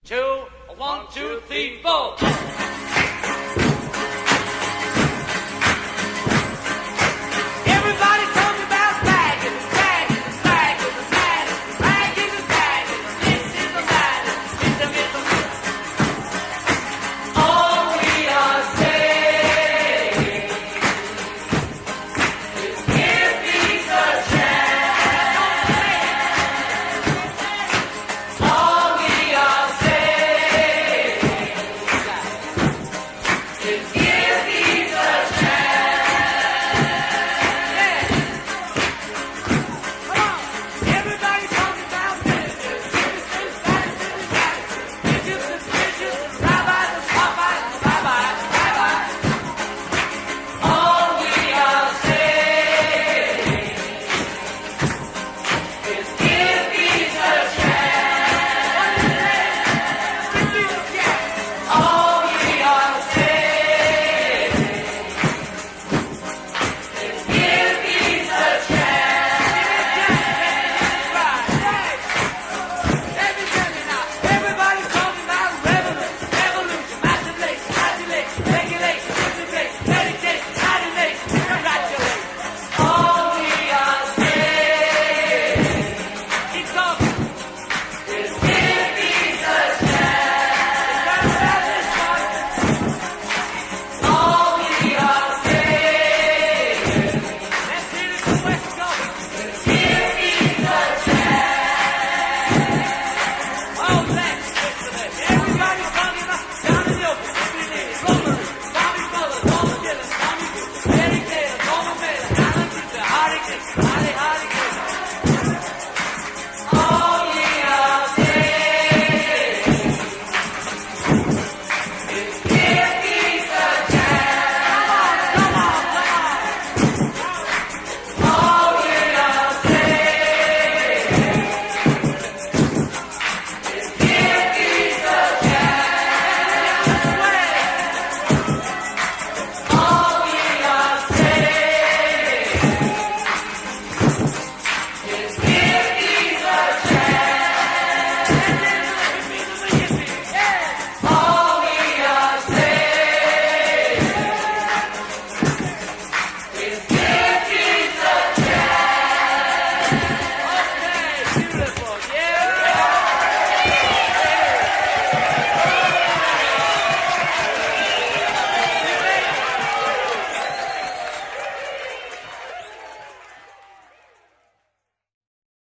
two, one, two, three, four. Everybody talking about bagging, bagging, bagging, bagging, bagging, bagging. This is the bagging, it's the all we are saying is give peace a chance. All we are saying is give peace a chance. Come on. Everybody talking about business. Business, business, rabbis, Popeyes, rabbis. All we are saying is give peace a chance. All we are saying is give peace a chance. Everybody's talking about revolution, masturbation, regulation, meditation, meditation, congratulations. All we are saying, keep talking, is give peace a chance. All we are saying, let's hear it from West Coast, is give peace a chance. Oh, thanks, everybody's talking about Johnny Milton, Romery, Bobby Muller, Norman Dillon, Tommy Good, Eddie Taylor, Norman Mailer, Alan Cooper, Hardy King, Hardy King.